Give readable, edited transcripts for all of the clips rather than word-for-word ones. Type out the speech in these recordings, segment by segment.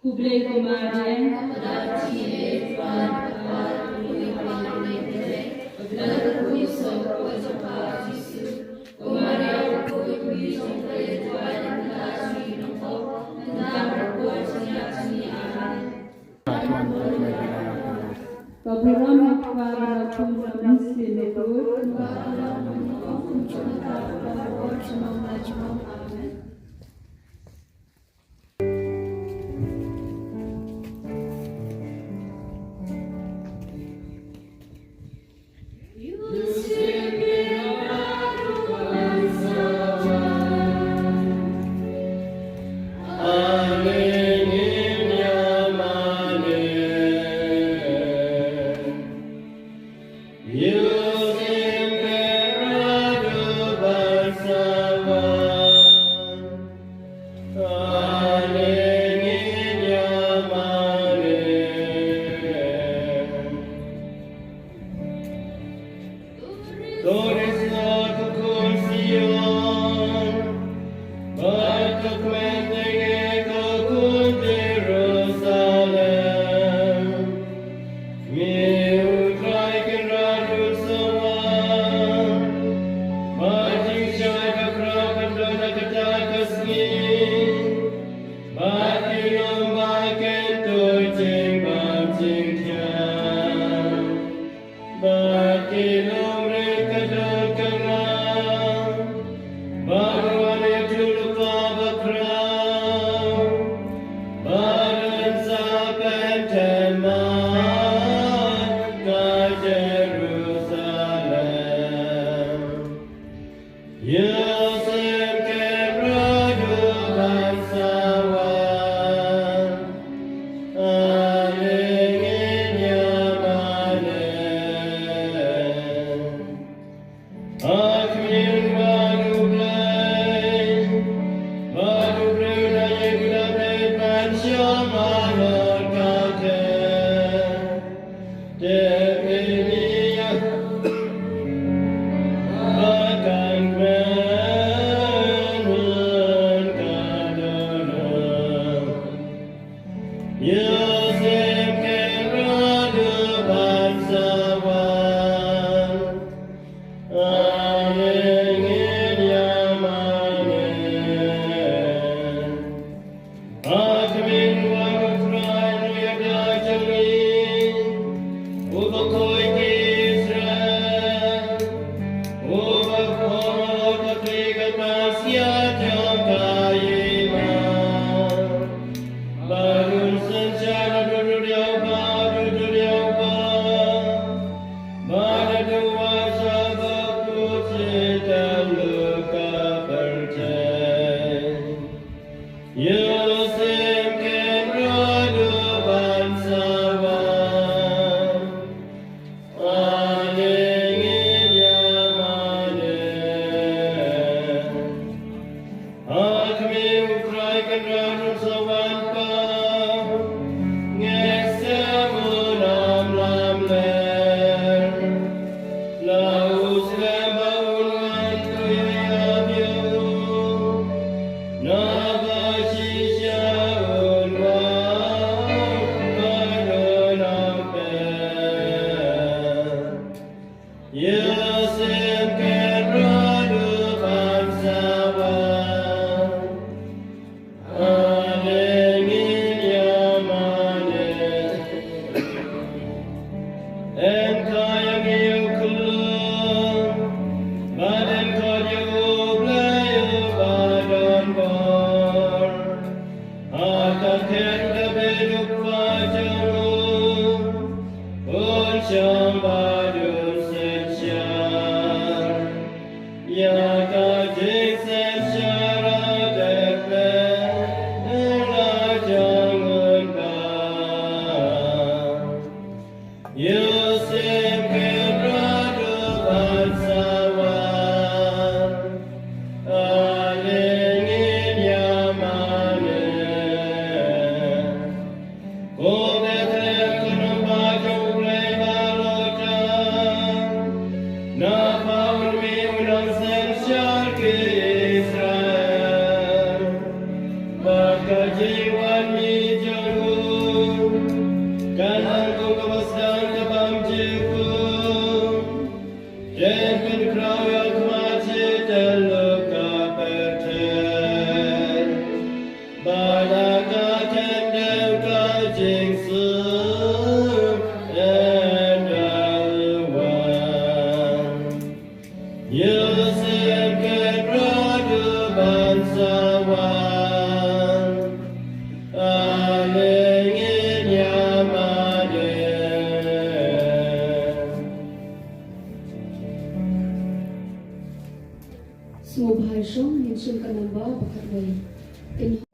Kublai Kumaran, Gabriel Nohprah, penambah bakat baik. Thank you.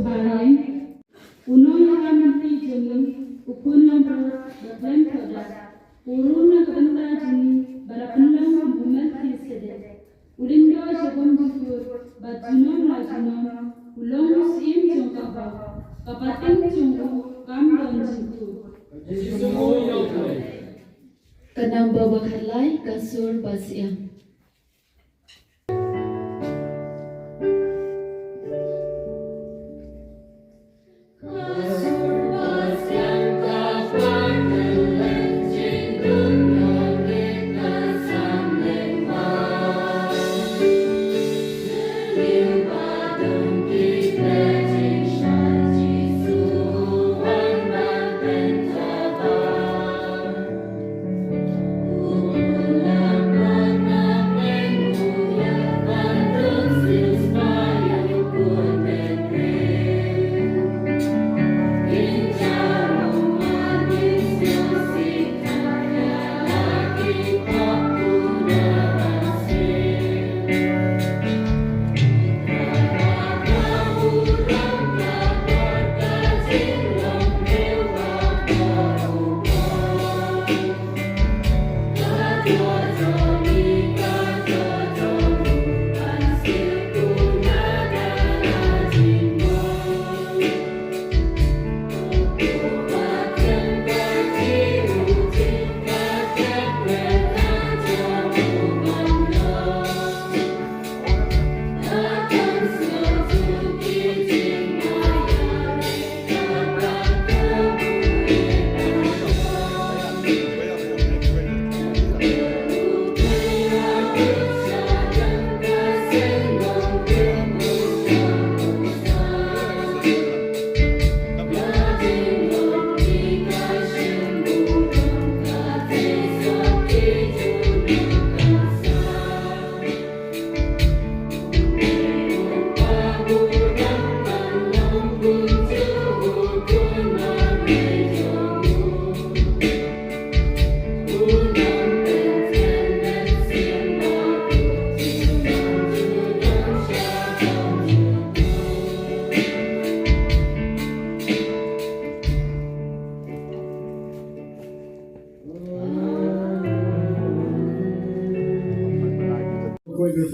Subhanahu Unoy Ramti Jung Ukun Nohprah Batlan Koda Uruna Kabanta Jini Barapanlang Bumat Kisede Ulindo Shabam Jukur Bajunom Rajunom Ulong Sim Jungkaba Kapating Jungku Kamdon Jungku Kanang Babakalai Kasur Basiang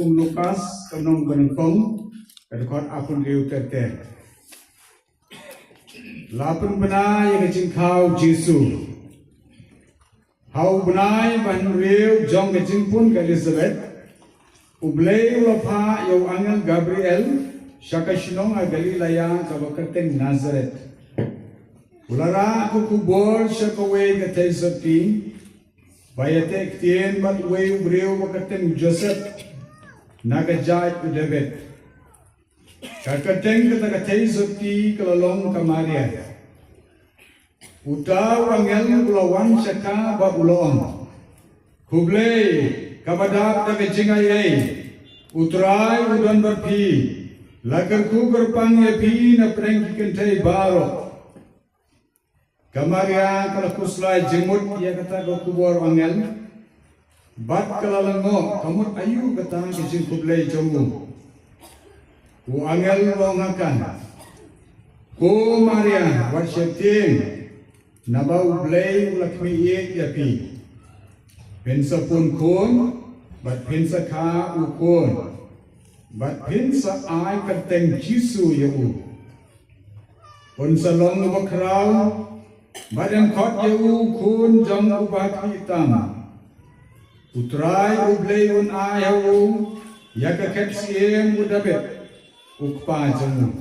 Lukas kanong ganfong kadakot apun riu tete lapun benai kecing kau Jesu hau benai ban riu jong kecing pun ke Elizabeth ublei lopa yau angel Gabriel syakashinong a Galilaya kabakaten Nazareth ulara aku kubor syakawe katay sakti bayate ktien bat wei riu bakaten Joseph Nagajat to David. Kakateng katakatay sakti kalalong kamaria. Utaw angel ulawan syaka ba ulong. Kublay kabadap tagajingayay. Utray udan barpi. Lagar kugar pangyapi na prengkikantay baro. Kamaria kalakuslay jimut ya kata kubor angel. Bat kalalango kamut ayu katang kecil kublai jombu. Ku angel longakan. Ku Maria wat syekting nabau blai ulakmi ye yapi. Pensa pun kun bat pensa ka ukun. Bat pensa ai kateng Jesu yu. Pensa long bakrau badan kot yu kun jong ubat hitam. Utrai ublei un ayahu yakaket siem udabet ukpa jamu.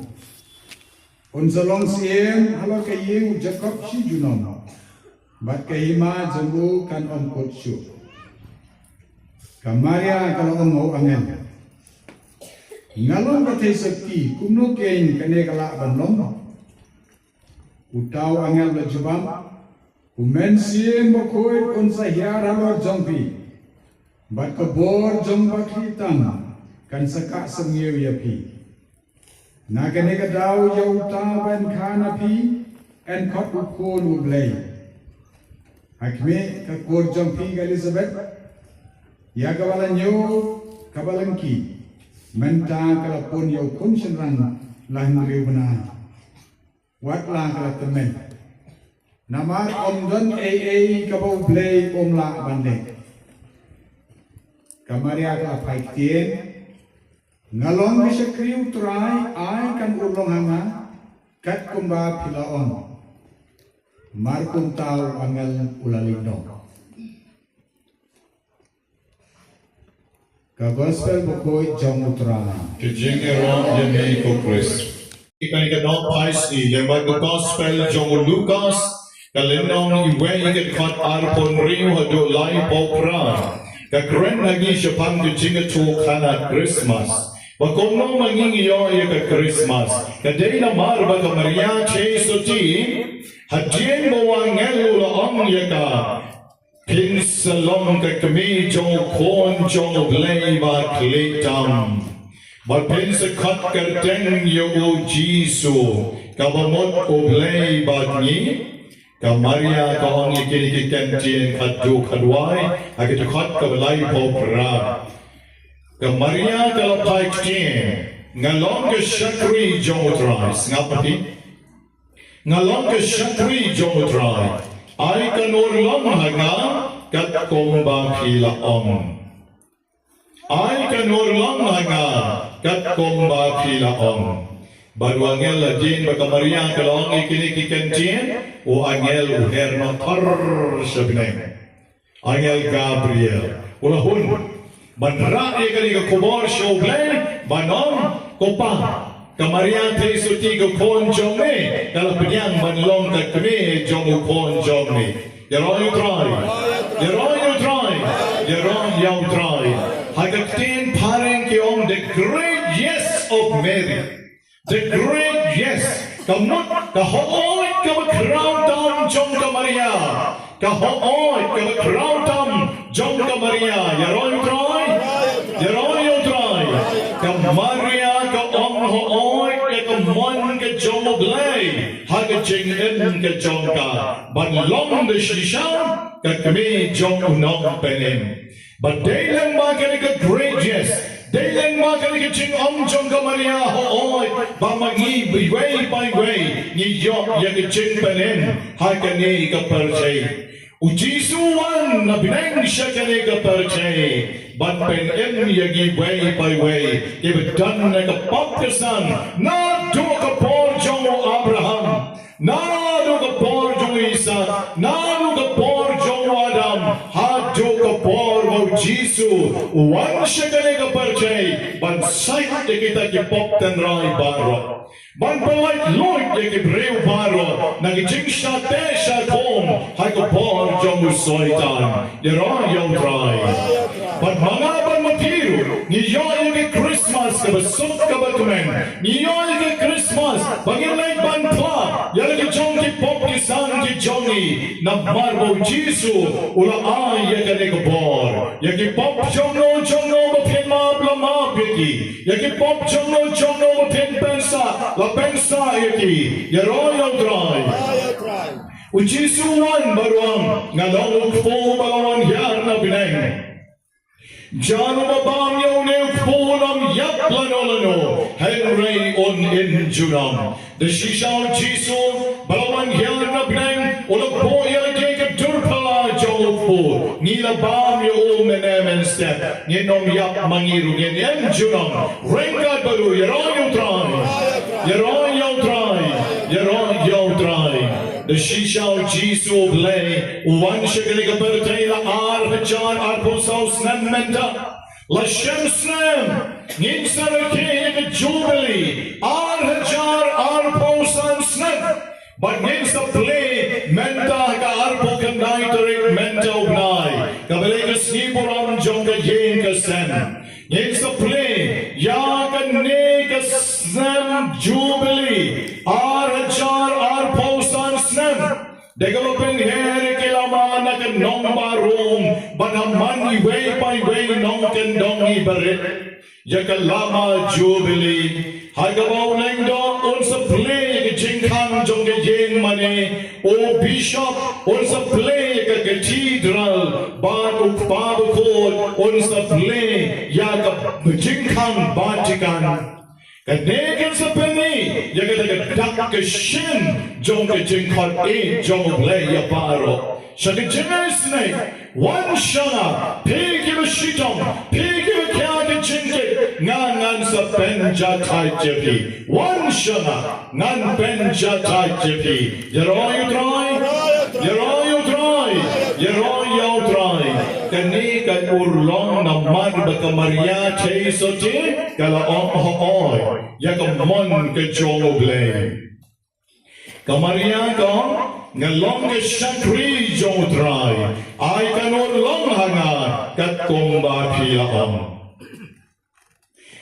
Unsalong siem halo kayu Jacob si junom. Bat kahima jamu kan om kutsu. Kamaria kalau om mau angin. Ngalong katay sakti kumno kain kane kala banlong. Utaw angel lajubam. Umen siem bakoy unsa hiar halo jongpi. Bat kabor jong bakitang kan saka semyew yapi. Nagane kadaw yauta ban kanapi en kot ukun ublay. Hakme kakor jong pi Elizabeth. Ya kawalan yo kabalangki. Menta kalapun yo kun senran lahin riu benar. วัดลางกระตเมนนามาอมดนกระบอกเพลย์อมละบันเดกกามาเรียกอภัยเทียนงาลองมิชคริวตรายไอกันอุลงหางากัดกุมบาพิลาอนมาร์คุมตาวอังเกลอุลาลินโนกา gospel บุคอยจงอุตรา KHRISTMAS Yemei Kokris. Ikan Nohprah si lewat gospel jong Lukas kalendong iwe ikan kat arpon riu hadu lai Nohprah. Keren lagi sepang tu jinga tu kana Christmas. Bakono mangingi yo ikan Christmas. Kadai namar baka Maria Chesoti hadien bawangel ula ong yaka. Pin salong ka kami jong kon jong blay ba klitam. But pin sa kat kerteng yo o Jisu. Kabamot o blay ba ni. Ka Maria ka ong ikinikikan tien kadu kadway. Agit kat ka balay Nohprah. Ka Maria ka lapay tien. Ngalong ka syakri jong utrais. Ngapati? Ngalong ka syakri jong utrais. Ay kanurlang hanga kat komba kilaong. Ay kanurlang hanga kat komba kilaong. Baru angel jin baka Maria kalong ikinikikan jin o angel uher no tar sabinay. Angel Gabriel. Ulahun. Banra ikani ka kubor shoblay banom kopang. Kamaria te suti ko kon jong me kalau penyang manlong tak kami jong kon jong me yaron you try hagatin pareng ki om the great yes of Mary, the great yes kamut kahoy crown down jong Kamaria kahoy crown down jong Kamaria yaron you try Kamaria ka om hoy ka mon ka jong blay haga jing en ka jong ka ban long de shisha ka kami jong nong penem but they lang ma ka great yes they lang ma ka jing om jong Kamaria hoy ba magi way by way ni yo ya ka jing penem haga ni ka perchay Ujisuan na bineng siya kani ka perchay ban pen em yagi way by way ibadan na ka papasan na do ka por jong Abraham na do ka por jong Isa na do ka por jong Adam ha do ka por mo Jisu wan siya kani ka perchay ban sait kita ki popten rai baro ban palait Lord yagi breu baro nagijing siya te siya kom hai ko por jong soitan yaron yo try but mga ban matiru ni yo yagi Christmas ka basuk ka batumen ni yo yagi Christmas bagilay ban pla yagi jong ki pop ki sang ki jongi na marbo Jisu ula ay yagi ka por yagi pop jong no bapin ma blama piki yagi pop jong no bapin pensa la pensa yagi yaron yo try Ujisuan baruang ngalong po balawan yar na bineng. Jano babam yaw ne po nam yap lanolano Henry on in junam. The shishaw Jisu balawan yar na bineng ulag po yalagay ka durpala jaw po. Nila bam yaw menemen step. Ninom yap mangiru nyen junam. Rengad baru yaron yaw try. The shisha Jisu blay one shikali ka birthday la arhajar arposaus nan menta la shamsnam nin sarake ka jubilee arhajar arposaus nan but nin sa play menta ka arpo kanai tarik menta ubnai kabale ka snipuram jong ka yen ka sen nin sa play ya ka ne ka snam jubilee arhajar arposaus Developing here kilamana kan Nohprah room banaman way by way nong kan dongi barit yakalama jubilee hagabaw lengdo on sa play jingkan jong yen mane o bishop on sa play ka cathedral bago ko on sa play yaga jingkan Vatican Kadegen sa penny, yaga dak ke shin, jong ke jing kot e, jong play ya paro. Shaka snake, one shana, pig give a shitom, pig give a cat and chinket, nan sa penja tai jepi. One shana, nan penja tai jepi. You're all you try, you're all you try, you're all you try. Kani kan urlong na man baka Maria chay sote, kala on hoy, yakamon ke jong blame. Kamaria kong, ngalong ke shakri jong try, ay kanor long hanga, kat komba pilaon.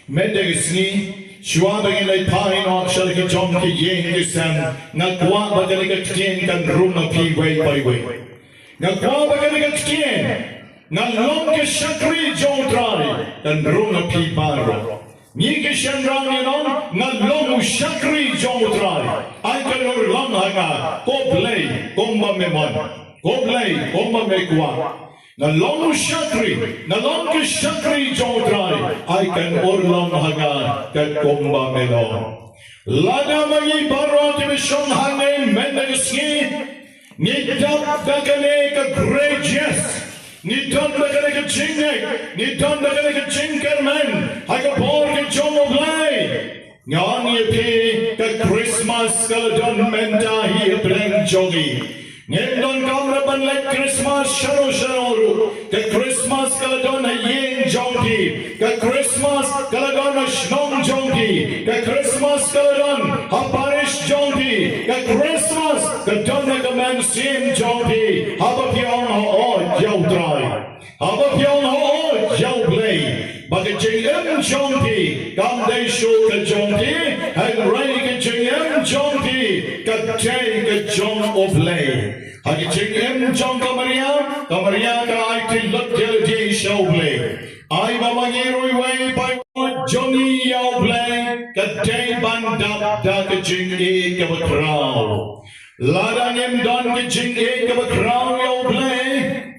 Medegisni, shwa bagay lay pain o shalaki jong ki yeng kisam, nagwa bagay ka tien kan rum na piway payway. Nagwa bagay ka tien, ngalong ke shakri jong try, kan rum na piparo. Ni ke shandrang ninon, ngalong shakri jong try, ay kanor long hanga, ko play, komba memon, ko play, komba megwa. Nalong ke shakri jong try, ay kan orlong hanga, kat komba melon. Lada magi baro ti bishon hangin mendegisni, ni dap dagane ka great yes. Ni don dagane ka chingnek, ni don dagane ka chingkerman, ay ka bor ka jong oblay. Ngan ye pi ka Christmas ka don menta hi bleng jogi. Ngendon kamra ban like Christmas sharo sharoru, ka Christmas ka don yeng jongti, ka Christmas ka don shnong jongti, ka Christmas ka don haparish jongti, ka Christmas ka don ka man sim jongti, haba pyong ho yaw try, haba pyong ho yaw play, baka jingem jongti, kam day show ka jongti, and ray ka jingem jongti, ka jay ka jong o play. Hagi jingem jong kamaria ka ay tilot di show play. Ay mamangiroi way by Johnny yaw play, ka day bandap da ka jing e ka bakraw. Ladang em don ka jing e ka bakraw yaw play,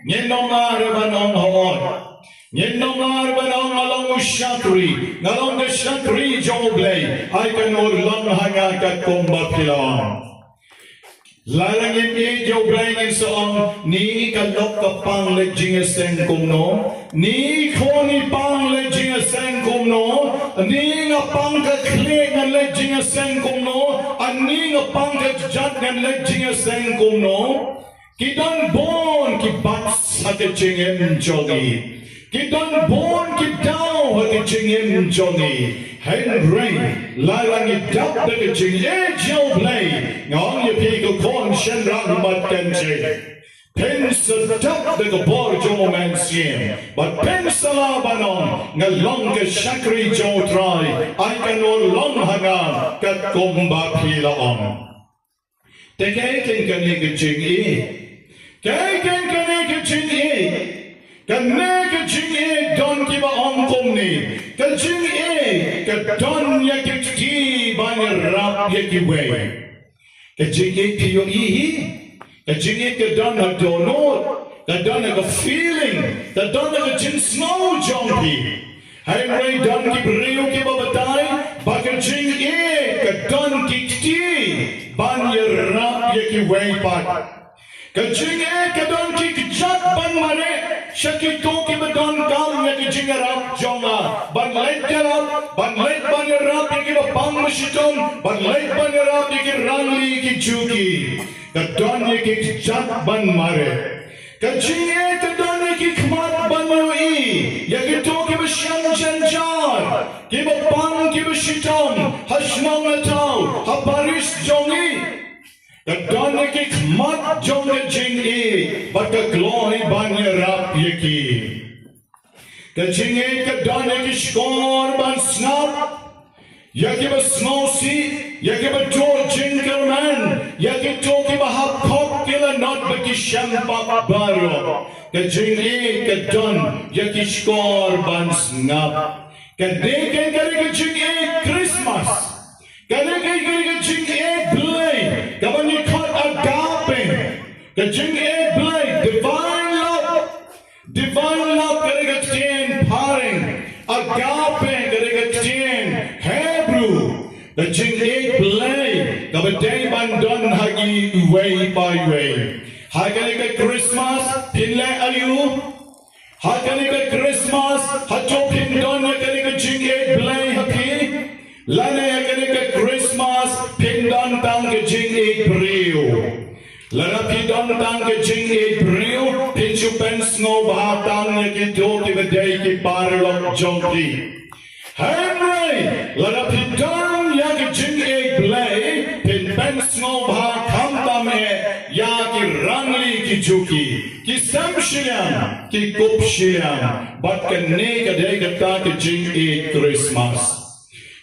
nyenong arabanong hoon. Nyenong arabanong along shakri, ngalong ka shakri jaw play, ay kanor lang hanga ka komba pilon. Lalang im jaw play soong ni kalok ka pang lejing sen kumno, ni koni pang lejing sen kumno, ni nga pang ka kle nga lejing sen kumno, ani nga pang ka jat nga lejing sen kumno, kidan bon ki bats sa ka jingem jogi. Kidan bon ki daw ha ka jingem jogi. Henry, lalang idap da ka jingem jaw play, ngong ye pi ka kon shen rang mat kenche. Pensa dap da ka bor jomo man siem, but pensa labanon, ngalong ka shakri jaw try, ay kanor long hanga, kat komba pilaon. Tekeken ka jing e, keken ka jing e, Kaneka jing e don kiba on komni, ka jing e ka don yakiti banya rap yakiwe, ka jing e kiyo ihi, ka jing e ka don na donor, ka don na ka feeling, ka don na ka jing snow jompi. Henry don ki brio ki babatay, baka jing e ka don kiti banya rap yakiwe pat. Kajing e kadon ki kjat ban mare, shakito ki badon kam ya ki jingarap jonga, ban leit ban yarap ki bapang mashiton, ban leit ban yarap ki rangli ki juki, kadon ki kjat ban mare. Kajing e kadon ki khmat ban yoi, ya ki to ki bashang janjar, ki bapang ki bashiton, hashnong natau, haparish jongi. Kadon ki khmat jong jing e, but the glory ban yarap yaki. Kajing e kadon ki shkor ban snap, yaki ba snowsi, yaki ba jor jingle man, yaki to ki ba hap pop kila not ba ki shampak baro. Kajing e kadon yaki shkor ban snap. Kadeke kari kajing e Christmas, kadeke kari kajing e play. Kapan you caught agape, the jing e blade, divine love karega tien paring, agape karega tien Hebrew, The jing e play, the day ban done hagi way by way. Haganika Christmas, pinle ayu. Haganika Christmas, hacho pindon haganika jing e play happy. Lane haganika Christmas, pindon tang jing e brio. Lana pindon tang jing e brio, pinchu pen snow bahatang yakito ki the day ki parlok jonki. Henry, lana pindon yak jing e play, pin pen snow bahatang yaki rangli ki juki, ki samshiam, ki kupshiam, but can nega dega ta jing e Christmas.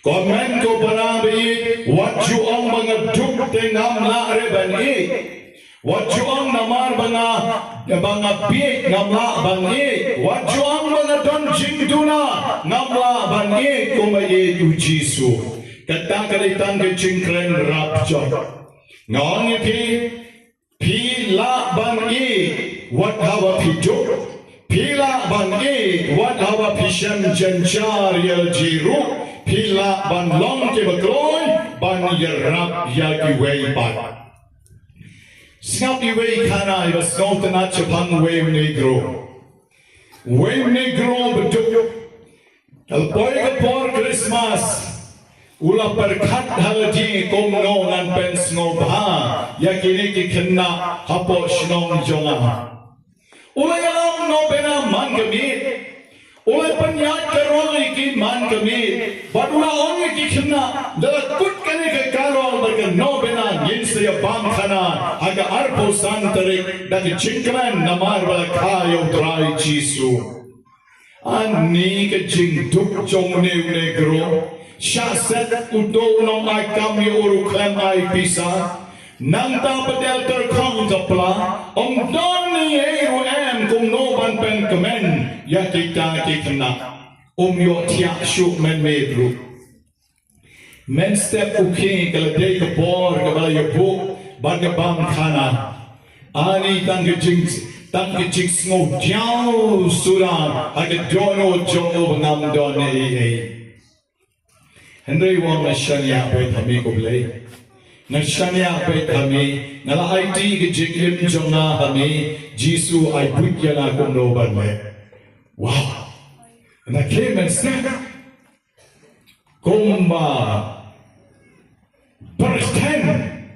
Comment ko panabi, what you on mga duk te ngam la reban e. What you on namar mga big ngam la ban e. What you on mga don jing duna ngam la ban e kumaye tu Jisu. Kata kalitan ke jing kren rap jok. Ngong pi la ban e. What hawa pi juk. Pi la ban e. What hawa pi shem jenchar yel jiru. Pila ban long ke bakloy ban yerap yagi way bat. Snappy way kana I was not na chapang way negro. Way negro betuk. Kalpoy ka por Christmas. Ula perkat haladi komno nan pens Nohprah yakini ki kena hapo shnong jonga. Ula yalam NOBENA man gamit. Oleh penyat kerol iki man kami, badula ongi kikna, dalam kut kene ke karol berke NOBENA yin saya bang kana, aga arpo santarik dari jingkman namar bala kayo drai Jisu. Ani ke jing duk jong negro, syaset udo nong ai kami uruklem ai pisa. Nanta padel terkong kapla, doni eru kung no ban pen kemen, ya kita kikna, yo tiak syuk men medru. Men step uking kalau day kapor kabala yabu, baga bang kana. Ani tang kejing sngo jauh surang, aga dono jongo bangam doni Henry wong masyanya pe kami kublay. Nashanya pe kami, nala IT ke jinglim jonga kami, Jisu ay putya na kung noban me. Wow! And I came and said, Kumba, Berten,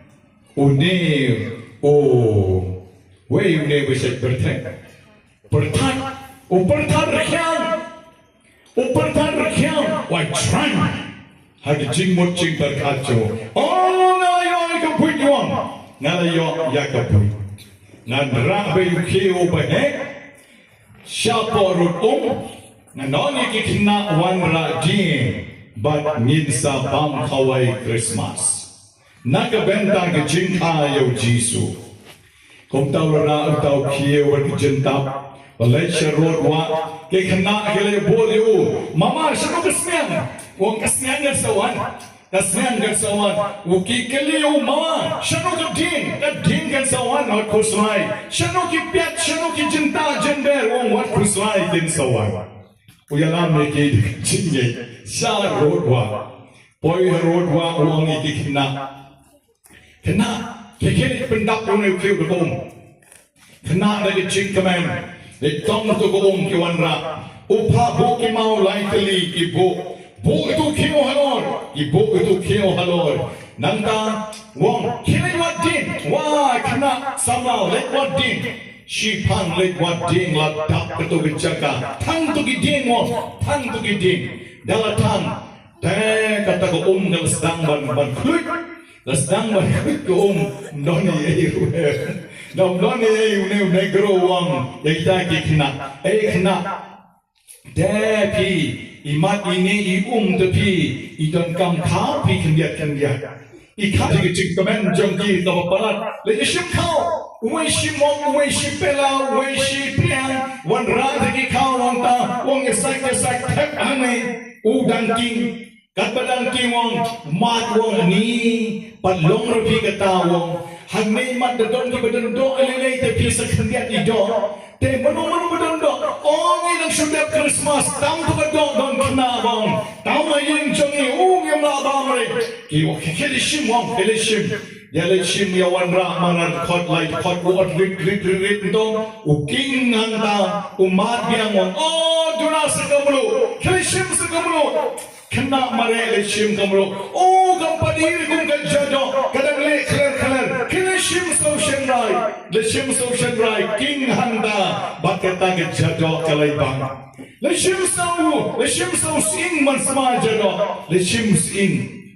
Uni, oh, where you never said Berten? Bertan, O Bertan Rakyam, why trying? Hagi jingmut jing berkaco. Oh, nalayo ikapun yuang. Nalayo yakapun. Nandrabe yukio bahe. Siapa rut nanoni kikna wanra jing. But nidsa bam kawai Christmas. Nakabenta ke jingka yo Jisu. Kung tau ra tau kio wa jentap. Malaysia road wa kikna kile bolio. Mama sino kesmian. Wong kasnian sawan, wuki keliu mama, shano kadin kan sawan not kuslai, shano ki piat, shano ki jenta jender wong wat kuslai din sawan. Uyalam neki jinge, sha rodwa, boy rodwa wong iki kena, kekene pendak wong iki kebom, kena dari jingkaman, le tong tu kebom kiwanra, upa boki mau laiteli kibo. Bu itu kio halor, ibu itu kio halor. Nanda wong kini wadin, wah kena sama let wadin. Shipan let wadin la dak ketu gejaka. Tang tu gidin wong, tang tu gidin. Dalatan, kata ko dal sedang ban klik, sedang ban klik ko noni eiru. Noni eiru negro wong, kita kena, kena. Depi. Imat ini tepi idon kam kau pi kendiat ikat di kecik kemen jongki tawa parat lagi shim kau uai shim mong uai shim pela uai shim piang wan rata ki kau wang ta wang esak tep ane udang king kat badang king wang mat wang ni palong rapi kata wang hangai mat dadon ki badan do alilai tepi sekendiat idon te manu badan do oh ni nang sudah Christmas tang tu badan don kena bang tau mayin jongi yang laba bamre ki kelishim wong kelishim yalishim yawanra manar khot light khot wat rit dong uking handa umat biang wong oh duna sekamlu kelishim sekamlu kena mare kelishim kamlu oh gampadir kum gajado kadang le khalar kelishim social right kelishim social right king handa bakata gajado kalai bang Leshim sau sing man smaja do leshim sing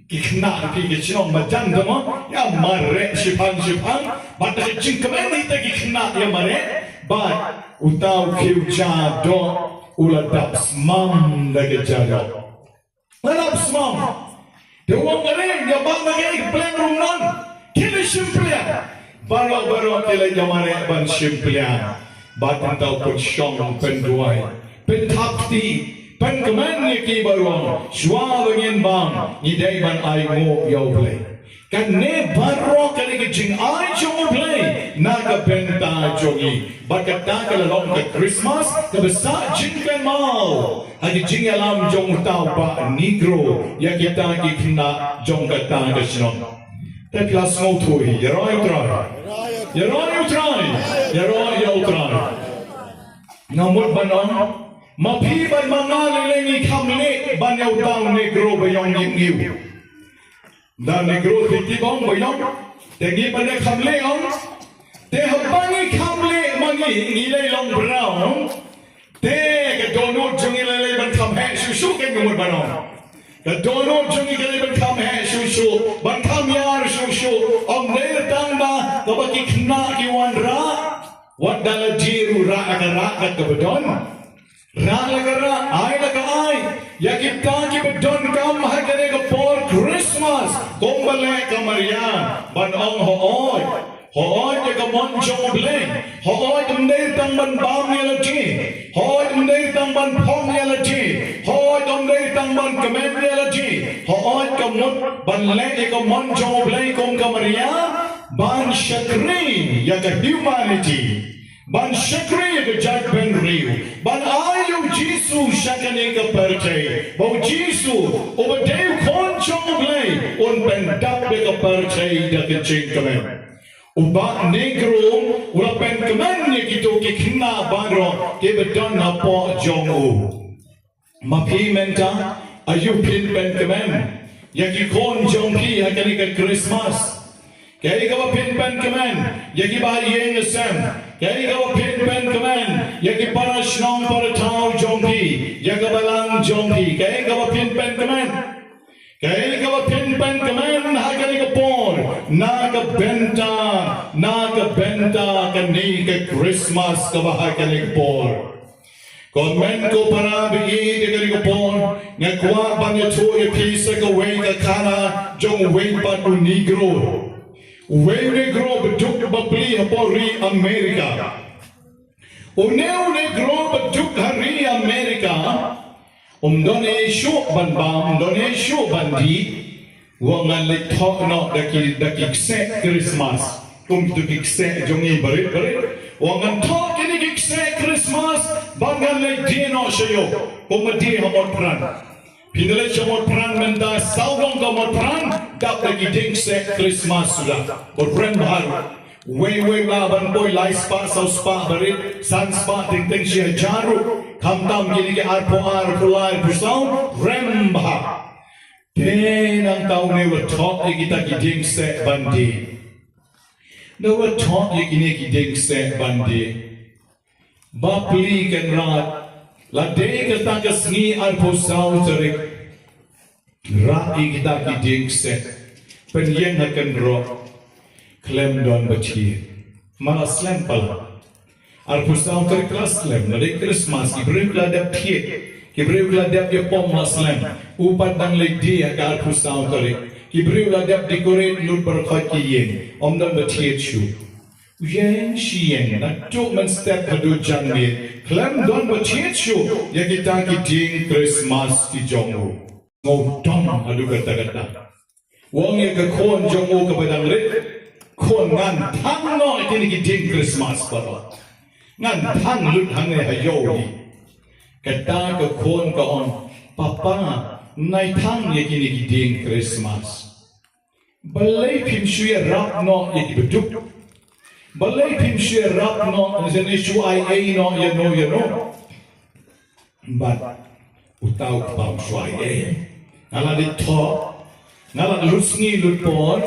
kikna ki kichnong majan dama ya mare shipang but the chinkmen ita kikna ya mare but utau kiuja do uladap smam da gejado uladap smam de wong mare ya bang mage plan rumnon kile shimplia baro kile jamare ban shimplia but utau pun shong penduaiเป็นทับตีเป็นกระแมนกีบารองชัวร์เงินบางนี่ได้บันไอโง่ยาวเลยกันเนบารอกันเลยจริงไอจงเลยน่าก็เป็นตาจงีบัดกันตากันลองกับคริสต์มาสกับภาษาจริงกันมาหากจริงอารมณ์จงตาบะนิโกรอยากตากิขณะจงกันตากันชนนแต่คลาสโง่ถุยอย่ารออุตรายอย่ารออุตรายน้ำมุดบันน้องมาพี่บันมางาเลยนี่คำเล่บันยาวดาวเนโกรบยองยิ้วดาวเนโกรติดที่บ้องบยองแต่งี้บันได้คำเล่องแต่หากบันนี้คำเล่มันงี้เลยลองบราวน์แต่กระโดดจงงี้เลยบันคำแห่ชูกันกันหมดบันน้องกระโดดจงงี้เลยบันคำแห่ชูบันคำยาชูอมเดือดตังดาก็บักิขนากิวันระวัดดัลจีรุระกันกับบัดอนRalagara, Yakita Kibadon come Hakanega for Christmas, Gombale Kamarian, Ban Ong Hooi, Yakamon Joblin, Hooi Dum Ban Bamialaji, Hooi Dum Ban Pomialaji, Hooi Dum Ban Kamarialaji, Hooi Kamut Ban Yakamon Joblin Kom Kamarian, Ban Shakri, Yaka humanity. Ban shakri ke jat ben riu ban ayu jisu shakane ka perchay bau jisu obadeu kon chong blai on ben dap de ka perchay da ke ching kamen uba negro ula ben kamen ne kito ke khna baro ke bedon na po jong u mapi menta ayu pin ben kamen yaki kon jong ki hakane ka Christmas kaya ka pin ben kamen yaki ba yeng sam Yagi gawa pin pen kaman, yagi para shnong para tau jongki, yaga balang jongki, kaya gawa pin pen kaman, hagani ka por, naga benta kani ka Christmas ka bahagani ka por. Komen ko para bigi kani ka por, ngakwa banya choy pisa ka way ka kana, jong way pa tu negro. When they grow beduk babli habori America. Uneu they grow beduk hari America. Done show ban done show bandi. Wangan le talk no daki set Christmas. Tu kikse jongi barit. Wangan talk ini kikse Christmas. Bangan le dino shayo. Kumadi hamot pran. Pindah semua peran menda saudong kamu peran dapat giding se Christmas sudah berperan baru. Way laban boy lai spa sau spa berit san spa ting si jaru kamtam gini ke arpo lai pusau rem bah. Tenang tahu ne watok kita giding se bandi. Ne watok gini giding se bandi. Bapli kan rat. Ladei kita kesni arpo sau terik rai kita kiding set penyeng akan roh klem don beci malah slam pala arpo sau terik kelas slam ladei Christmas kibrew ladap tiek kibrew ladap dia pom slam upat dang ledi akan arpo sau terik kibrew ladap dekorate lut berkat kiyen don beci chu Yang siang nak tu menstep hadu jangmit klem don beci chu yang kita kiding Christmas di jongu ngau dong hadu kata wong yang kekon jongu ke padang rit kon ngan thang no kini kiding Christmas pada ngan thang lut hangai hayo ni kata kekon ka on papa nay thang ye kini ki ding Christmas. Balay pim shuya rap no ye ki beduk. Balay pim shuya rap no is an issue I no you know. But utaw pam shuya ngala di to ngala lusni lutpon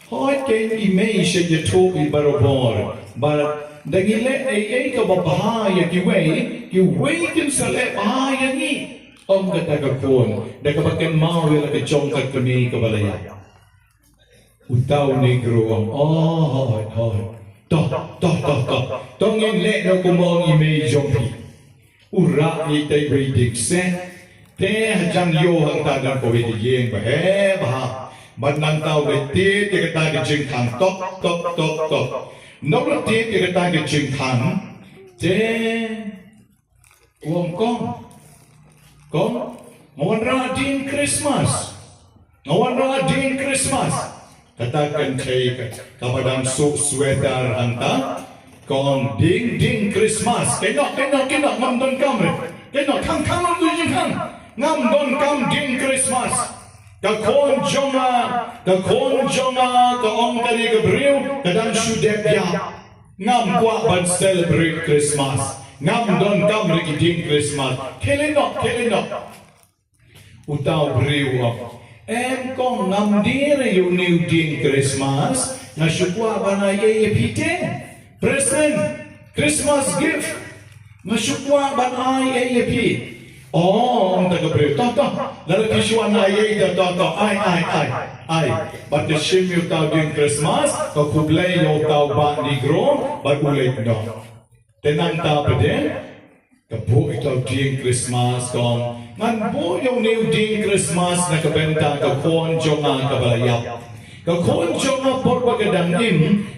hoy ken image ye to I barobor but dagile ay ka babahaya ki way kin sale bahaya ni om kata ka kon dakabaken mau la ka chong ka kami ka balaya utaw negro ang hoy to tongin le no kumong image jong ura ni tay reading sen te hajang yo hang ta dan ko wi yeng ba he ba ban nang tao be ti te ka ta ke jing khang tok no la ti te ka ta ke jing khang te wong kong ngawan ra din Christmas katakan kay kapadang sweater hanta kong ding Christmas kena ngam don kamre kena kang tu jing kang ngam don kam ding Christmas ka kon jonga ka ong kali Gabriel kadang sudep ya ngam kwa ban celebrate Christmas ngam don kam ri ding Christmas keleno utaw brew em kong ngam dire yu new ding Christmas na shukwa banay pite present Christmas gift na shukwa banay AP oh taga brew to lalo kishuan na to ay but the shim yu taw ding Christmas ka kublay yu taw ba negro bagulit no tenang ta pa din kapo ito ding Christmas kong ngan po yung new ding Christmas na kabenta ka kon jonga kabalayap ka kon jonga por bagadang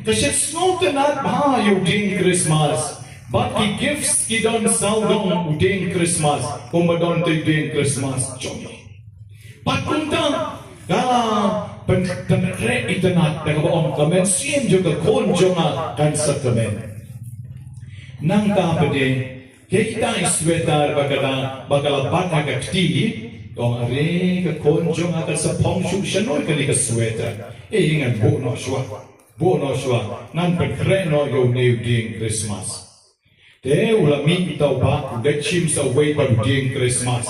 kasi snow tenat ba yung ding Christmas but ki gifts ki don saudong ding Christmas kung madon to ding Christmas jongi patpunta ka penre itanat na kabaong kamen siyem juga kon jonga kan sa kamen nang kapade kita sweater bakala bata ka ti kung are ka konjong ata sa pongshu shanoy kali ka sweater ingan bo no shwa nan pekreno yo new ding Christmas te ulami itaw ba ugat chim sa way pa ding Christmas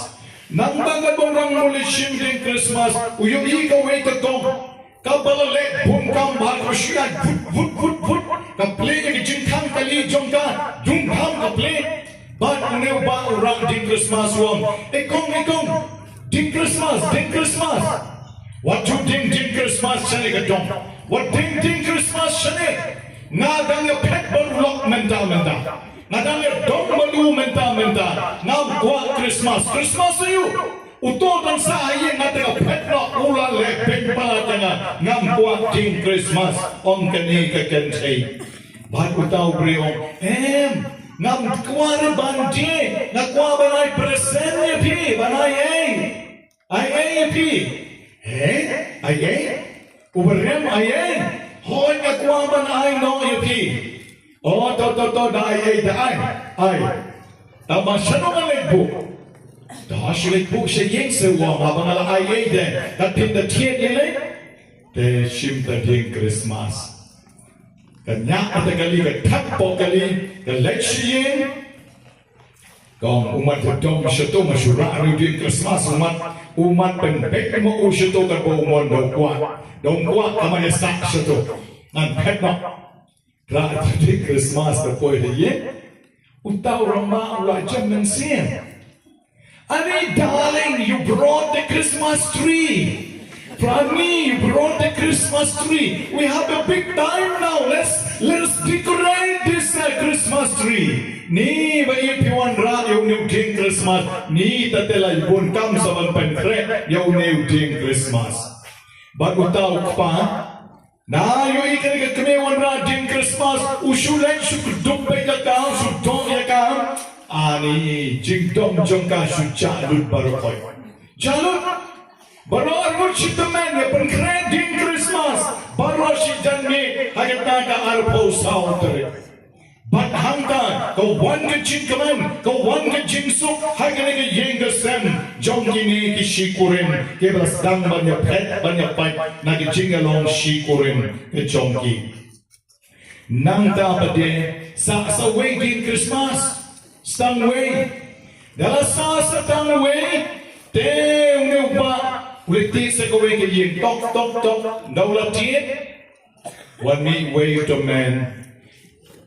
nang bangad orang muli chim ding Christmas uyo ikaw way ka tong kabalale bungkam ba ko siya put ka play ni jingkang kali jongka dungham ka play but unew ba orang ding Christmas wong ekong ding Christmas what you ding Christmas shane ka dong what ding Christmas shane nga dang pet balok menta nga dang dong balu menta nga kwa Christmas you utol dan sahaye nga taga pet no ula le peng pala nga kwa ding Christmas on kani ka kensay but utaw breong ngam kuara bandi nakwa banay present ya pi banay ay pi uberem ay hoy nakwa banay no ya pi oh to da ay tama siya no malagbo da shilagbo siya yeng sewa habang ala ay de katin da tiyan nila te shimta ding Christmas kanya at kali ka takpo kali ka lekshiyin kung umat dong siya to masyuraro din Christmas umat penpek mo siya to ka umon dong kwa kamaya sak siya to nan pek mo grabe din Christmas na pwede yin utaw rama wajam ng sin ani darling you brought the Christmas tree Prani, you brought the Christmas tree. We have a big time now. Let's decorate this Christmas tree. Ni ba ipiwan ra yung new ding Christmas. Ni tatela ibon kam sa panpre yung new ding Christmas. Bago tao pa, na yung ikarigat kami wan ra ding Christmas. Usulan sukudumpe ka ka, sudong ya ka. Ani jingdom jong ka sujalud barokoy. Jalud. Baru armo chitaman ya penkeren ding Christmas baru si janmi hagat naga arpo saudare but hangka ko wan ke jingkaman ko wan ke jingsuk hagat naga yenga sem jong gini ki shikurin ke belasdang banyak pet banyak pai nak jing along shikurin ke jongki nang ta pade sa way din Christmas stang way dalam sa tang way te unge upa uliti sa ko way ke yin tok daulat tiet one me way to man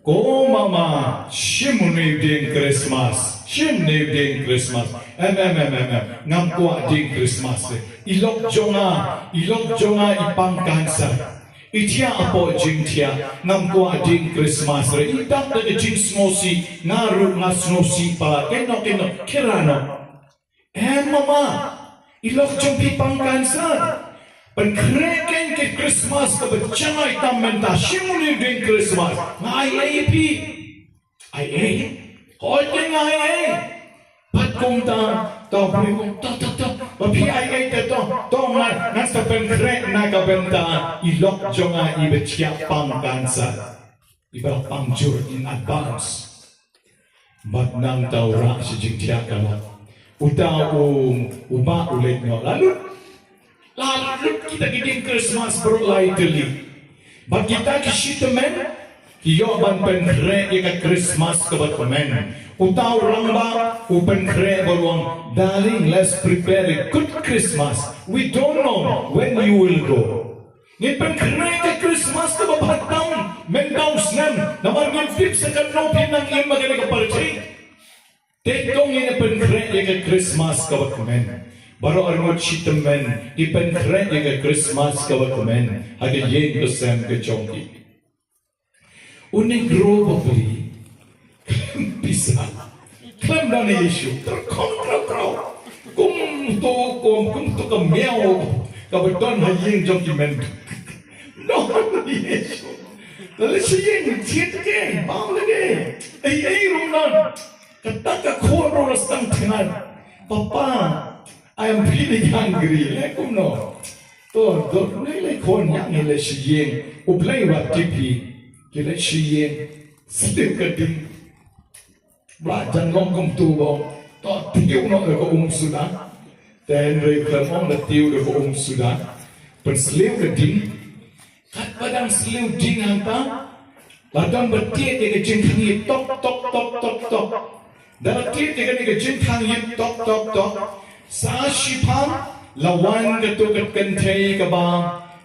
ko mama shimune din Christmas shimne din Christmas ngam ko din Christmas ilok jonga ipang kansa itia apo jing tia ngam ko din Christmas re itak de jing snosi ngaru ngasnosi pala keno kirano mama ilok jong ipang kansa pen kreken ke Christmas ka bachangai tamenta shimune din Christmas ngai ai Hoi ting ai pat kong ta beri kong ta bapi ai to ngan sa pen krek na ka benta ilok jonga ibe chia pam kansa ibe pam jur in advance bat nang tau ra si jing tia kala uta uba ulet no lalu kita gidin Christmas bro lai teli bat kita kishitamen Kiyo ban penkre ika Christmas kabat komen. Utaw ramba upenkre balwang. Darling, let's prepare a good Christmas. We don't know when you will go. Ni penkre ika Christmas kabat hatang. Mendaw snem. Naman ng fix sa kanopin ng iyong magaling kaparchi. Tekong ina penkre ika Christmas kabat komen. Baro arngot shitamen. Ipenkre ika Christmas kabat komen. Hagi yen kusem ke chongki. Unik grow beli, bisa, klaim dan Yesus terkontrol, kum tu kemiau, kabeton hayeng jokimen, no Yesus, lalu siang ciet ke, bang lagi, rumah, kata kau rastang tengan, Papa, I am feeling hungry, lekum no, to nilai kon yang nilai siang, uplay wat tipi. Kita siang sedih keding belajar ngomong tu bang tak tiu nak ke sudah dan reklamong nak tiu ke sudah perseliu keding kat padang seliu ding apa ladang bertiak ke jengkang tok dalam tiak ke jengkang tok sa shipam lawan ketukat kentai ke bang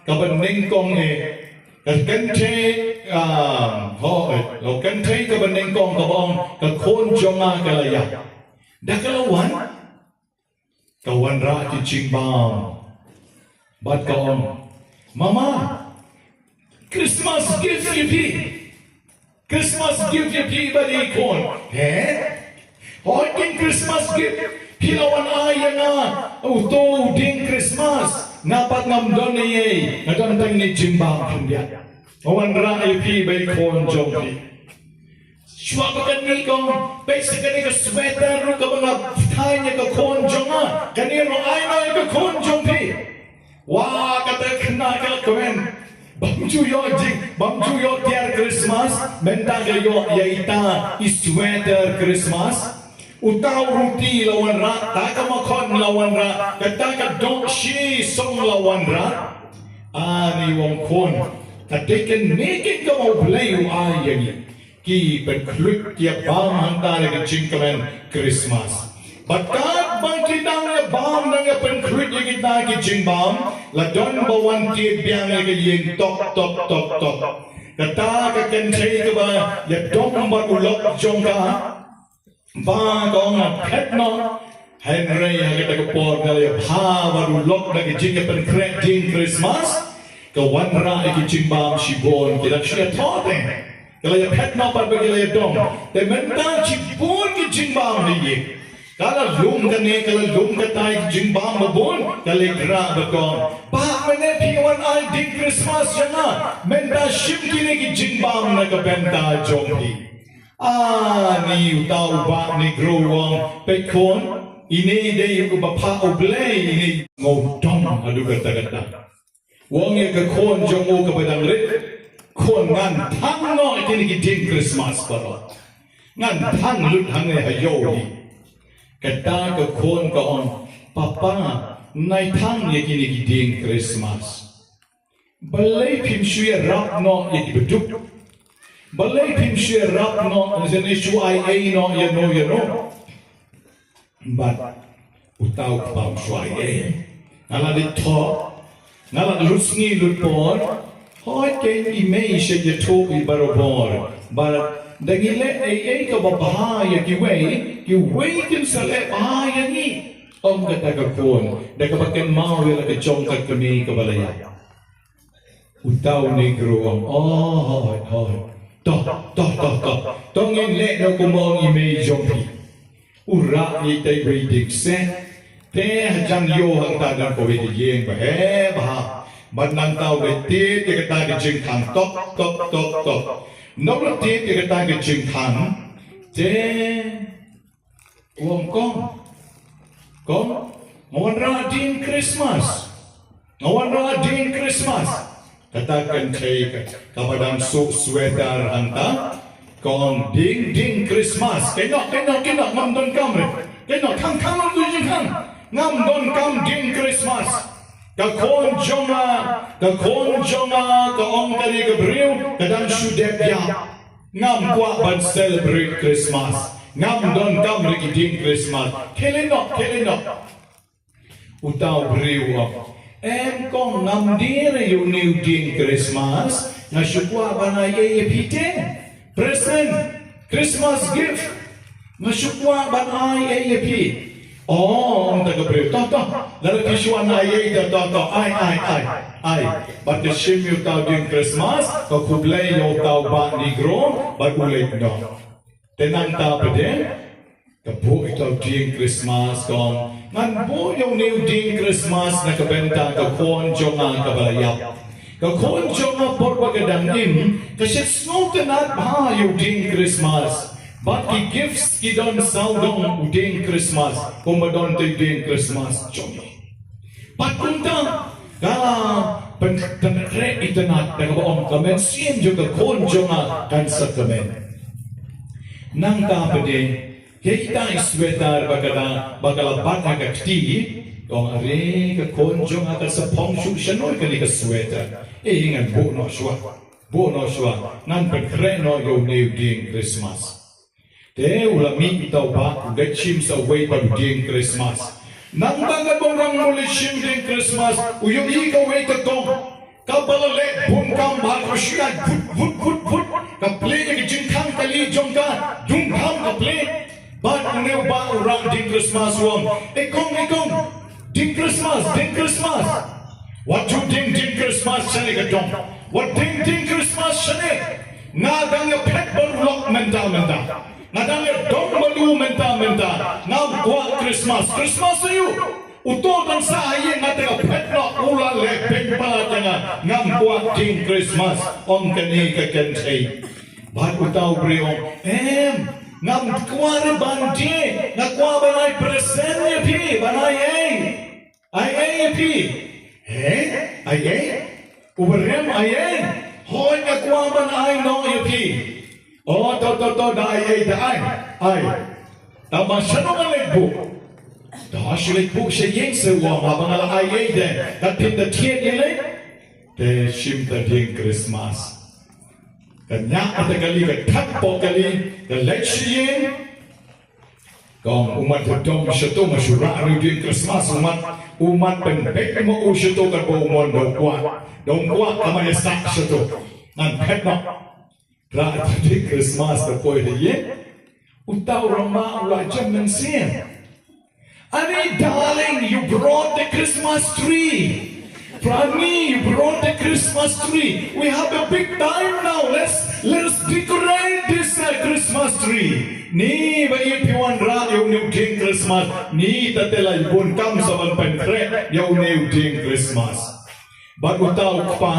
kabening kong kente lo kente ka beneng kong ka bong ka kon jonga ka laya da kalawan kawan ra ki chingbang bat ka on mama Christmas gift you Christmas gift you bari kon hoikin Christmas gift hilawan aya na uto ding Christmas napat ngamdon ni ngadantang ni jimbang kundiat awan ra IP bay kon jongki shwa ka ni kong basically ka sweater ru ka mga thai ka kon jonga kani ro ai na ka kon jongki wa kata khna ka komen bamju yo tiar Christmas menta ka yo yaita sweater Christmas utaw ruti lawan ra taka makon lawan ra kataka dong shi song lawan ra ani wong kon katiken nekin ka mau blayu ayagi ki berkluk ya bam hantare ke jingkamen Christmas bakat bang kitang ya bam nang ya penkluk ya kita ki jingbam ladon bawan ti biang ya yin tok kata ka kenchei ka ba ya dong ba ulok jongka ba dong pet no Henry yang kita kepor dari ha baru lok lagi jingga penkrek jing Christmas kawan ra iki jimbang shibon kita sia thode kalau ya pet no par bagi ya dong te menta shibon ki jimbang ni kalau lum kane kalau lum katai jimbang babon kalau gra bakon ba mene piwan ai ding Christmas jana menta shib ki jimbang na ka benta jonghi ni utau ba ni growang pekon ini day ko bapa oblay ini ngotong adu kata wong ye ka kon jongo ka badang rit kon ngan thang no ini ki din Christmas paro ngan thang lut hang ne hayo ni kata ka kon ka on papa nay thang ye kini ki ding Christmas balai phim shue rap no ye ki beduk balai phim shue rap no zene shu ai no ye no but utau pau shu ai ngala di tho ngala lusni lupor hoi ke image ye tho I barobor but dagile ai ka babaha ye ki wei kin sale ba ye ni om ka ta ka kon da ka baken mau ye la ka chong ka kuni ka balaya utau negro hoi to ngin le no ko mo image jopi ura ni tai reading se te jang yo hang ta dan ko we yen ba he ba ban nang tao we te ka ta ke jing khang tok no la te ka ta ke jing khang te wong kong mon ra din Christmas katakan thei ka padang so sweater anta kong ding Christmas kenok ngam don kam re kenok khang lo tu jing khang ngam don kam ding Christmas ka kon jonga ka ong kali Gabriel kadang shudep ya ngam kwa ban celebrate Christmas ngam don kam re ding Christmas kelenok utau briu em kong ngam dire you new ding Christmas na shukwa bana ye pite present Christmas gift na shukwa bana ye pi oh ta Gabriel to la kishwan na ye to ai but the shim you tau ding Christmas ko kublay yo tau ba negro but ulay no tenang ta pede ka bu ito ding Christmas kong ngan bo yung new ding Christmas na kabenta ka kon jonga ka balayap ka kon jonga por bagadang im kasi snow tenat ba yung ding Christmas but ki gifts ki don saudong ding Christmas kumadon te ding Christmas jonga patunta ka pentre itanat ka baong kamen siem juga kon jonga kan sa kamen nang tapade kita sweater bagala bata ka ti kong are ka konjong ata sa pongshu shanoy ka ni ka sweater ingan bo no shwa nan pekreno yo new ding Christmas te ulami itaw ba gachim sa way pa ding Christmas nang baga bongrang muli shim ding Christmas uyong ikaw way ka kong kabalale bun kam ba ko shia vut ka play ni jing khang kali jong ka dung kham ka play but new ba urang ding Christmas wong ekong ding Christmas what you ding Christmas shane ka dong what ding Christmas shane na dang pet bol lock menta na dang dong balu menta na kwa Christmas you uto dan sa aye na tega pet lock ula le peng pa tanga ngam kwa ding Christmas on kani ka kentei ba utaw breong ngam kuara bandi na kwa banai present ye pi banai ai pi uberem ai hoi na kwa banai no ye pi oh to ai tama shano ngalekbu da shilekbu she yeng se wa ma bangala ai de that in the tien ye te shim the ding Christmas kanya ata kali ka thakpo kali ka lechiyen kong umat dom shato mashura ding Christmas umat penpek mo shato ka bo mon dong kwa kamaya sak shato nan pet no ra ding Christmas ka poi de ye utaw rama ula jam nang sin ani darling you brought the Christmas tree Prani, you brought the Christmas tree. We have a big time now. Let's decorate this Christmas tree. Ni ba ipiwan ra yung new ding Christmas. Ni tatela ibon kam sa pentre yung new ding Christmas. Bago tao pa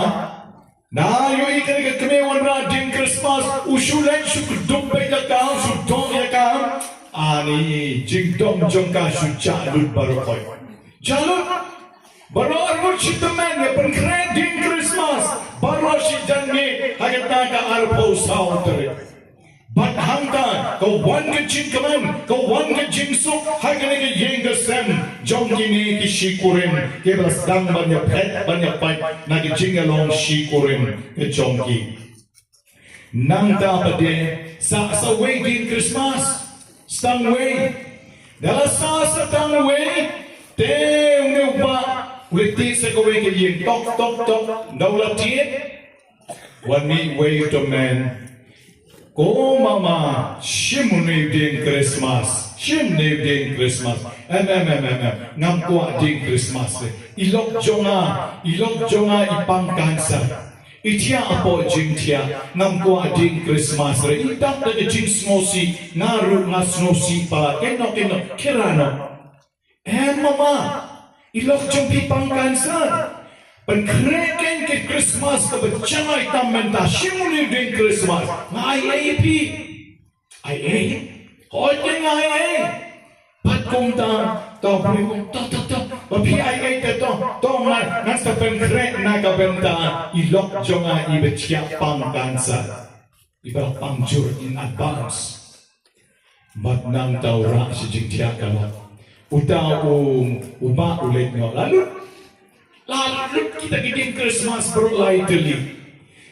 na yung ikan kamewan ra ding Christmas. Usulan sukdumpe ka ka, sudong ya ka. Ani jingdom jong ka sujalud barokoy. Jalud. Baru arut si teman ya penkeren ding Christmas. Baru si janji agak naga arpo sauter. But hangta ko wan ke jing kaman ko wan ke jing su hai ke ne yeng ke sem jong kini ki shikurin ke basdang banyak pet banyak pai na ke jing along shikurin ke jong ki nang ta pade sa way din Christmas stang way dala sa tang way te ne ba uliti sa ko way ke yeng tok daula tiet one me way to man Ko mama, shim din Christmas, shim din Christmas, ngam kuat din Christmas. Ilok jonga ipang kansa. Itia apo jing tia, ngam kuat din Christmas. Itak na jing snosi, ngaru nga snosi pa, keno kirano. Mama, ilok jong ipang kansa. Penkreken ke Christmas ke bercangai tamenta shimuli din Christmas ngai ai hoje ngai pat kong ta to pi ai to na sa penkrek na ka benta ilok jonga I becia pangkansa ibra pangjur in advance bat nang taura si jingtia kalau utau uba ulet ngo lalu kita gidin Christmas berlaiteli.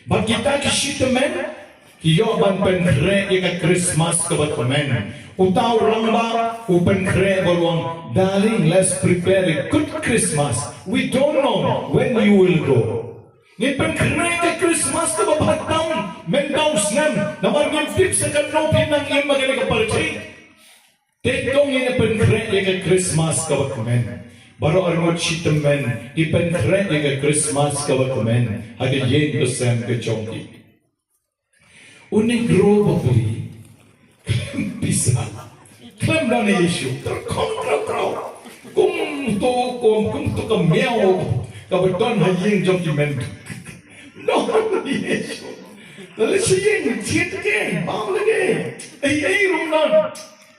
But kita kisitemen, kiyo ban penkre ika Christmas kebatmen. Utau ramba upenkre baruang. Darling, let's prepare a good Christmas. We don't know when you will go. Ni penkre ika Christmas kebatang, mentau snem. Namar ngintip sekan nopi nang ima gani keparti. Tetong ini penkre ika Christmas kebatmen. Baru armut shitemen ipen keren ke Christmas kebatmen ada yen kesem ke jongki unik grow beli bisa klem dan Yesus terkontrol kum to kemiau kebetulan hayin jongki men no Yesus lalu siang ciet ke bang lagi rumah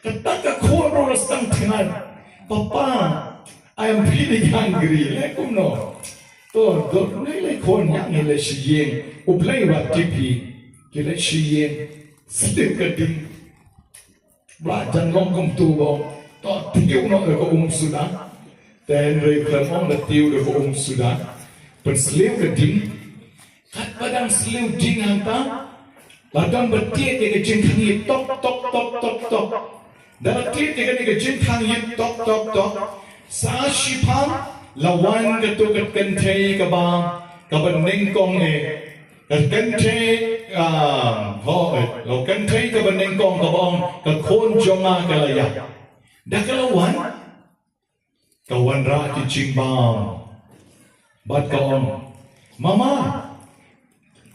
kata koro rastang tengan papa I am feeling hungry. Lekum no. To le kon yang le sieng. Uplay wat tipi. Kile sieng. Sedek keding. Belajar ngomong tu bong. To tiu no le ko sudah. Dan re klemong le tiu le ko sudah. Perseliu keding. Kat padang seliu ding hanta. Ladang betiet ke jengkang ye tok. Dalam tiet ke jengkang ye tok. Sa shipang lawan ketukat kentay kabang kabaning kong kentay lo kentay kabaning kong kabang kakon jonga kalaya dakalawan kawan ra ki jingbang bat kaon mama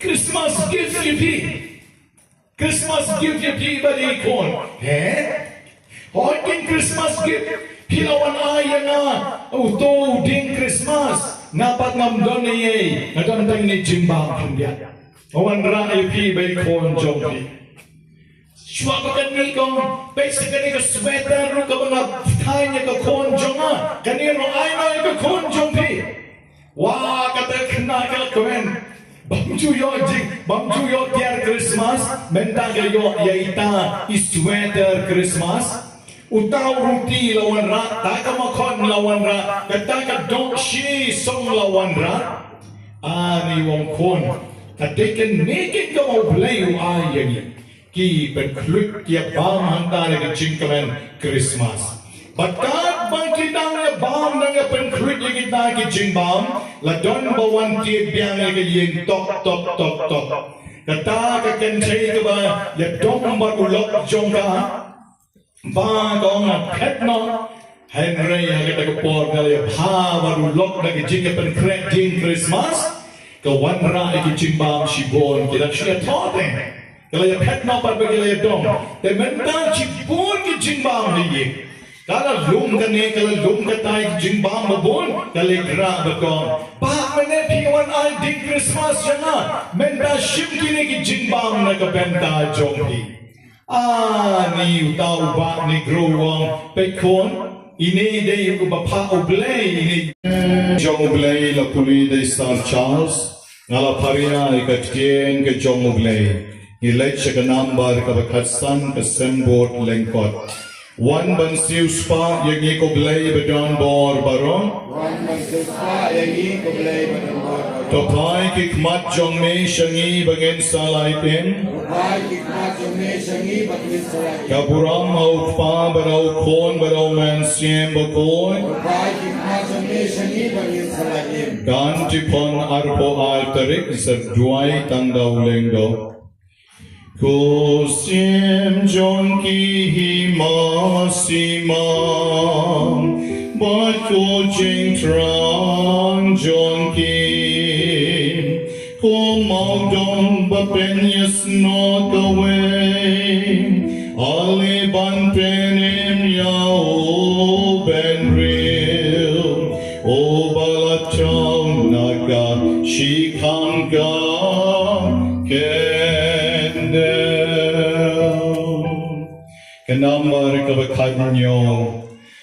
Christmas gift you bari kon hoikin Christmas gift Hilawan ayah na uto ding Christmas napat ngamdon niye ngadon tang ni jimbang hendia awan ra ipi bay kon jongpi shwabakan ni kong basically ka sweater ru ka mga tanya ka kon jonga kanino ay ka kon jongpi wa kata kena ka kwen bamju yo tiar Christmas menta ka yo yaita sweater Christmas Utau ruti lawan ra, taka makon lawan ra, kataka dong shi song lawan ra. Ani wong kon, kateken nekin ka mau belayu ayani. Ki berklut kia bam hantara ke jingkamen Christmas. Bakat bang kita nga bam nga berklut ya kita ke jingbam, ladon bawan tiap biang ke yen tok. Kataka kentay ka ba, ya dong barulok jong ka. Ba kong pet no Henry yang kita kepor kali baru lok lagi jika penkrek jing Christmas kawan ra iki jimbam shibon kita sia tote kalau ya pet no par bagi dong te mental shibon ki jimbam ni kalau lum katai jimbam babon kalau gra bakon ba mene piwan ai jing Christmas jana mental shim kini ki jimbam na ka benta jonghi ni utau ba ni growang pekon ini day ko bapa oblay ini jong oblay la puli de Star Charles ngala paria ikatien ke jong oblay Ilay siya ka number kabakatsan kasembot lengkot. One ban sius pa yang ikoblay badon bor baron. One Maspa Yagi Kublay Badamor. Topai kikmat jong me shangi bagin salaitin. Rupai Kikmat Jumne Shangi Baklis Salai. Kaburam hauk pa barau kon barau man siem bakoy. Rupai Kikmat Jumne Shangi Baklis Salai. Ganti pon arpo al tarik serduai tangdaw lengdo. Ko siem jong ki hima simam. But ko jing trang jong ki. Ko mau dong ba penyes not away. Ali ban penim yao ben real. O balatong naga shikang ga kendel. Kenamar kabakadnyo.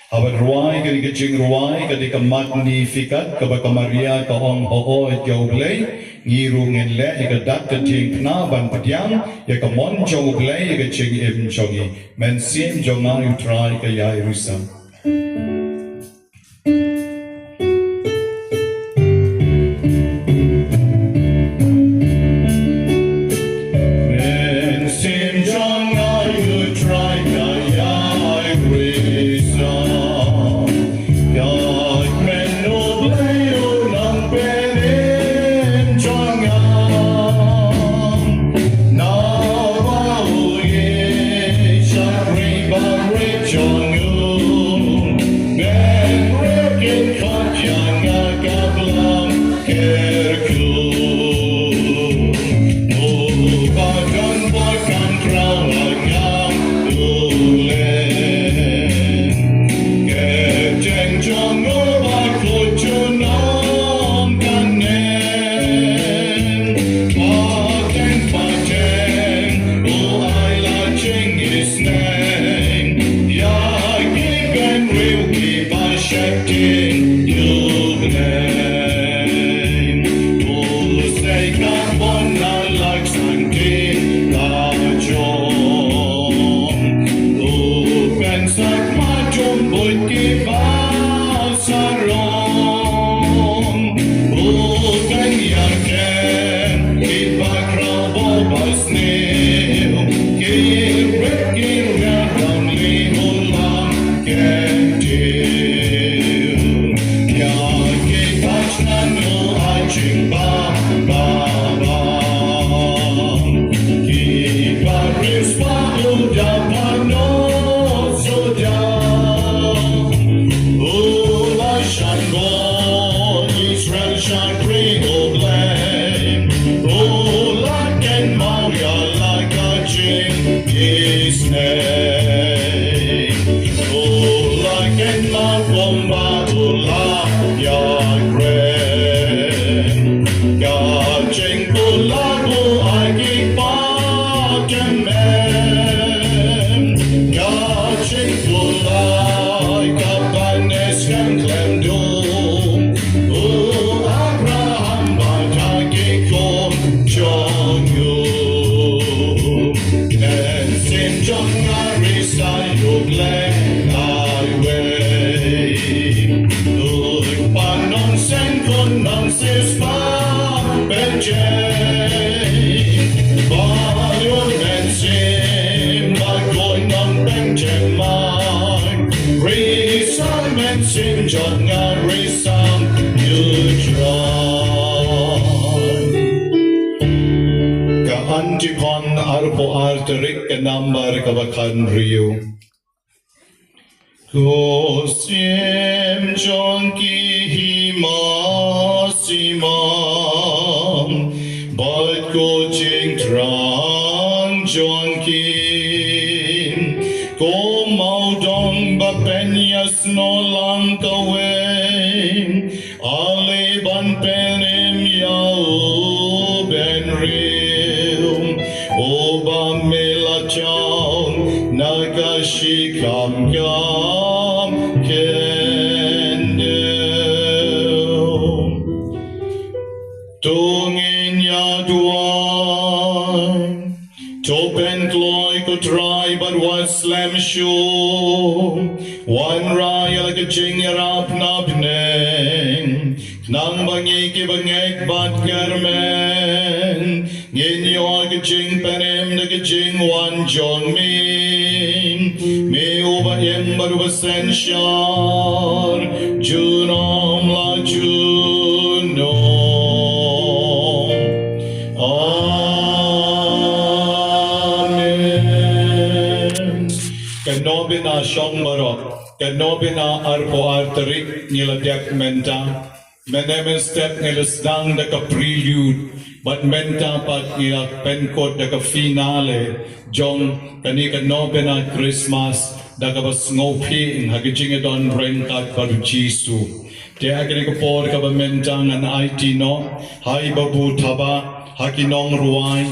Abat ruai kadi kecing ruai kadi kemat magnificat kabaka Maria ka ong oo at yauglay ngirungen le ikadat kating knaban padyang ya kamon jauglay kecing im chogi men sim jonga utrai ka yairusam. Men sim jonga utrai ka yairusam. Antipon arpo arterik kenambar kabakan rio. Ko siem jonki hima simam, but ko jing trang jonki. Ko mau dong ba penyas no lang kawe, ale ban penim yau ben real. Oba mela chong nagashi kam kam kendel. Tungin ya duan Topen gloy could try, but what slam shoe? One raya like a jing up nabneng. Nang bangi ki bangek bat garmen. Yin yo ka jing penem na ka jing wan jong min. Me uba yem baru sensyar. Junom la junom. NOBENA siyang marot, NOBENA arpo tarik nila diak menta, menemen step nila sdang da ka prelude, but menta pat nila penkot da ka finale, jong kani ka NOBENA Christmas, da ka bas ngopi hagijing don renkat baru Jisu. Dia kini ka por ka ba menta ngan IT no, hai babu taba, hakinong ruay,